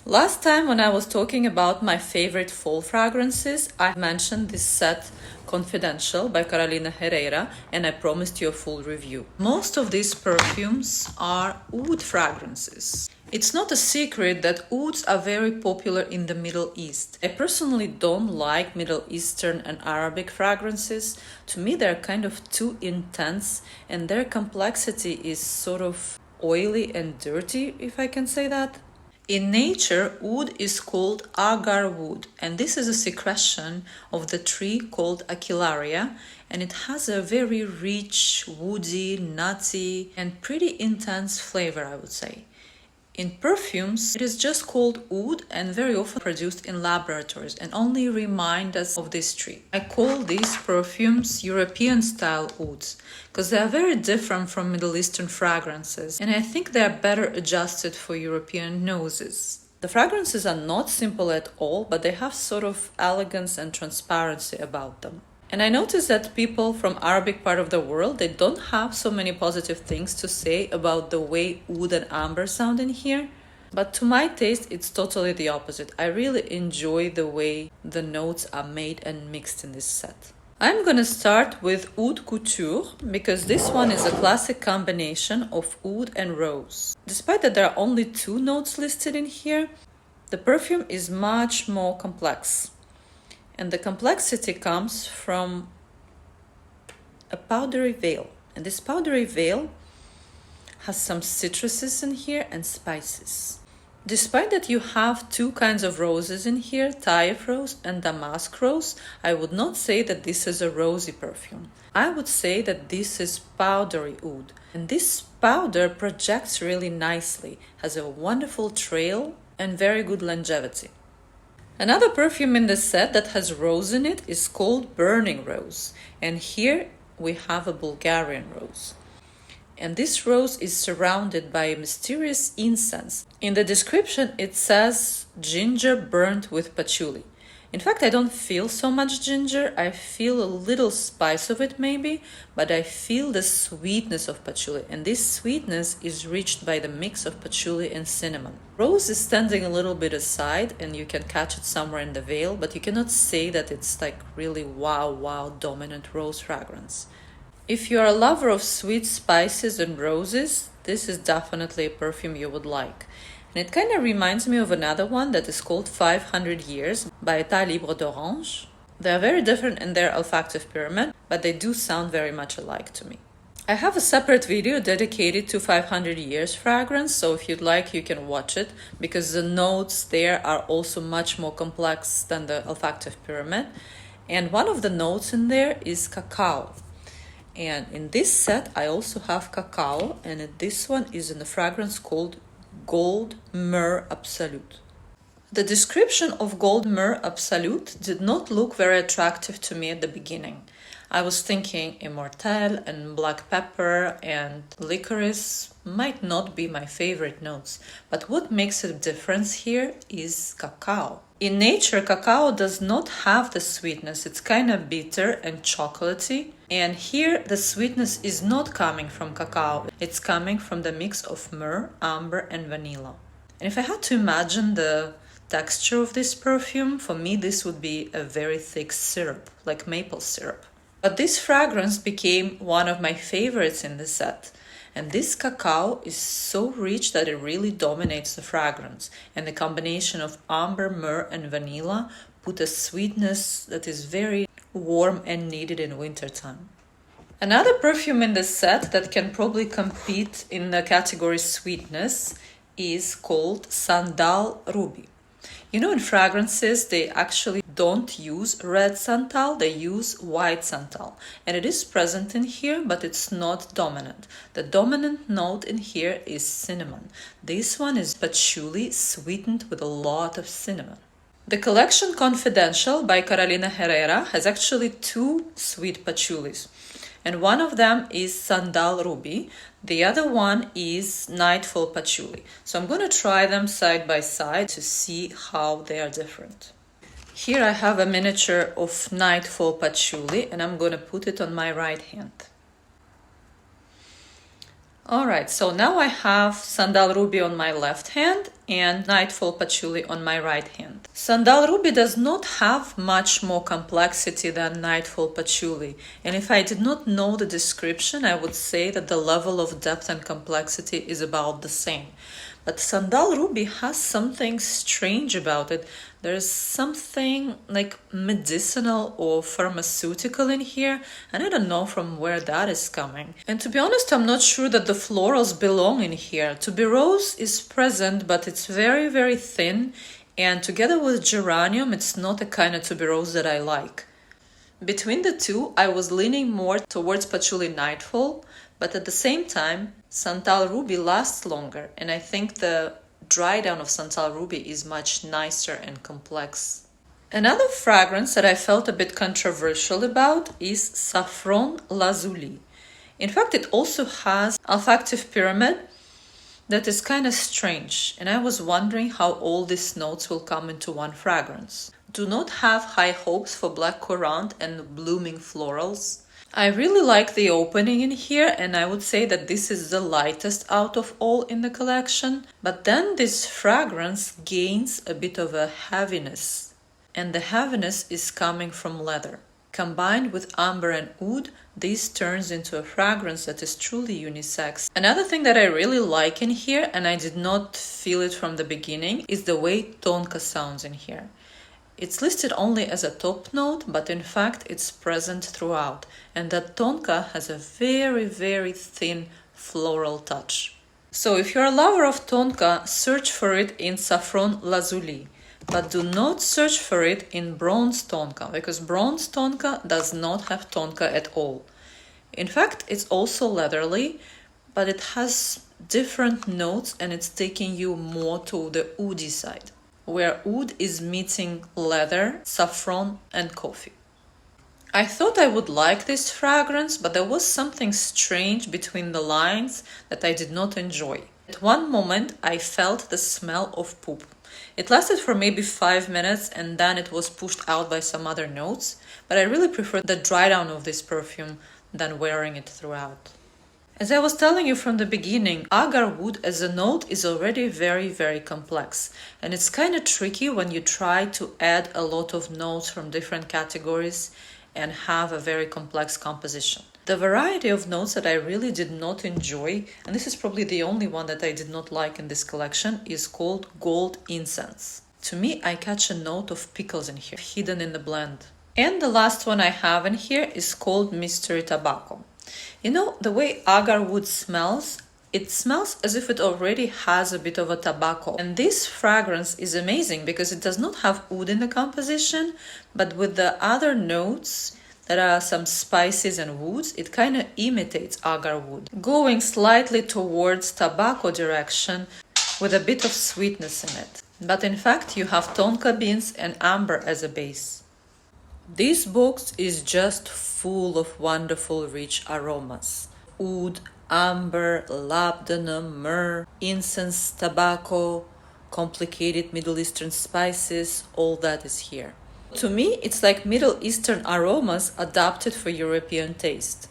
Last time when I was talking about my favorite fall fragrances, I mentioned this set Confidential by Carolina Herrera, and I promised you a full review. Most of these perfumes are oud fragrances. It's not a secret that ouds are very popular in the Middle East. I personally don't like Middle Eastern and Arabic fragrances. To me, they're kind of too intense, and their complexity is sort of oily and dirty, if I can say that. In nature, oud is called agar wood, and this is a secretion of the tree called Aquilaria, and it has a very rich, woody, nutty, and pretty intense flavor, I would say. In perfumes, it is just called oud and very often produced in laboratories and only remind us of this tree. I call these perfumes European-style ouds because they are very different from Middle Eastern fragrances, and I think they are better adjusted for European noses. The fragrances are not simple at all, but they have sort of elegance and transparency about them. And I noticed that people from Arabic part of the world, they don't have so many positive things to say about the way oud and amber sound in here. But to my taste, it's totally the opposite. I really enjoy the way the notes are made and mixed in this set. I'm gonna start with Oud Couture because this one is a classic combination of oud and rose. Despite that there are only 2 notes listed in here, the perfume is much more complex. And the complexity comes from a powdery veil. And this powdery veil has some citruses in here and spices. Despite that you have 2 kinds of roses in here, Taif rose and damask rose, I would not say that this is a rosy perfume. I would say that this is powdery oud. And this powder projects really nicely, has a wonderful trail and very good longevity. Another perfume in the set that has rose in it is called Burning Rose, and here we have a Bulgarian rose. And this rose is surrounded by a mysterious incense. In the description it says ginger burnt with patchouli. In fact, I don't feel so much ginger, I feel a little spice of it maybe, but I feel the sweetness of patchouli, and this sweetness is reached by the mix of patchouli and cinnamon. Rose is standing a little bit aside and you can catch it somewhere in the veil, but you cannot say that it's like really wow dominant rose fragrance. If you are a lover of sweet spices and roses, this is definitely a perfume you would like. And it kind of reminds me of another one that is called 500 Years by Etat Libre d'Orange. They are very different in their olfactive pyramid, but they do sound very much alike to me. I have a separate video dedicated to 500 Years fragrance, so if you'd like you can watch it, because the notes there are also much more complex than the olfactive pyramid. And one of the notes in there is cacao. And in this set I also have cacao, and this one is in a fragrance called Gold Myrrh Absolute. The description of Gold Myrrh Absolute did not look very attractive to me at the beginning. I was thinking immortelle and black pepper and licorice might not be my favorite notes, but what makes a difference here is cacao. In nature, cacao does not have the sweetness, it's kind of bitter and chocolatey. And here the sweetness is not coming from cacao, it's coming from the mix of myrrh, amber and vanilla. And if I had to imagine the texture of this perfume, for me this would be a very thick syrup, like maple syrup. But this fragrance became one of my favorites in the set. And this cacao is so rich that it really dominates the fragrance. And the combination of amber, myrrh and vanilla put a sweetness that is very warm and needed in wintertime. Another perfume in the set that can probably compete in the category sweetness is called Sandal Ruby. You know, in fragrances, they actually don't use red santal, they use white santal. And it is present in here, but it's not dominant. The dominant note in here is cinnamon. This one is patchouli sweetened with a lot of cinnamon. The collection Confidential by Carolina Herrera has actually 2 sweet patchoulis. And one of them is Sandal Ruby, the other one is Nightfall Patchouli. So I'm going to try them side by side to see how they are different. Here I have a miniature of Nightfall Patchouli and I'm going to put it on my right hand. Alright, so now I have Sandal Ruby on my left hand and Nightfall Patchouli on my right hand. Sandal Ruby does not have much more complexity than Nightfall Patchouli, and if I did not know the description, I would say that the level of depth and complexity is about the same. But Sandal Ruby has something strange about it. There's something like medicinal or pharmaceutical in here, and I don't know from where that is coming. And to be honest, I'm not sure that the florals belong in here. Tuberose is present, but it's very, very thin, and together with geranium, it's not a kind of tuberose that I like. Between the two, I was leaning more towards Patchouli Nightfall, but at the same time, Sandal Ruby lasts longer, and I think the dry down of Sandal Ruby is much nicer and complex. Another fragrance that I felt a bit controversial about is Saffron Lazuli. In fact, it also has olfactive pyramid that is kind of strange, and I was wondering how all these notes will come into one fragrance. Do not have high hopes for black currant and blooming florals. I really like the opening in here, and I would say that this is the lightest out of all in the collection. But then this fragrance gains a bit of a heaviness, and the heaviness is coming from leather. Combined with amber and oud, this turns into a fragrance that is truly unisex. Another thing that I really like in here, and I did not feel it from the beginning, is the way Tonka sounds in here. It's listed only as a top note, but in fact it's present throughout, and that Tonka has a very, very thin floral touch. So if you're a lover of Tonka, search for it in Saffron Lazuli, but do not search for it in Bronze Tonka, because Bronze Tonka does not have Tonka at all. In fact, it's also leathery, but it has different notes, and it's taking you more to the oudi side, where oud is meeting leather, saffron, and coffee. I thought I would like this fragrance, but there was something strange between the lines that I did not enjoy. At one moment, I felt the smell of poop. It lasted for maybe 5 minutes, and then it was pushed out by some other notes, but I really prefer the dry down of this perfume than wearing it throughout. As I was telling you from the beginning, agar wood as a note is already very, very complex, and it's kind of tricky when you try to add a lot of notes from different categories and have a very complex composition. The variety of notes that I really did not enjoy, and this is probably the only one that I did not like in this collection, is called Gold Incense. To me, I catch a note of pickles in here, hidden in the blend. And the last one I have in here is called Mystery Tobacco. You know, the way agar wood smells, it smells as if it already has a bit of a tobacco. And this fragrance is amazing because it does not have oud in the composition, but with the other notes that are some spices and woods, it kind of imitates agar wood, going slightly towards tobacco direction with a bit of sweetness in it. But in fact, you have tonka beans and amber as a base. This box is just full of wonderful rich aromas. Oud, amber, labdanum, myrrh, incense, tobacco, complicated Middle Eastern spices, all that is here. To me, it's like Middle Eastern aromas adapted for European taste.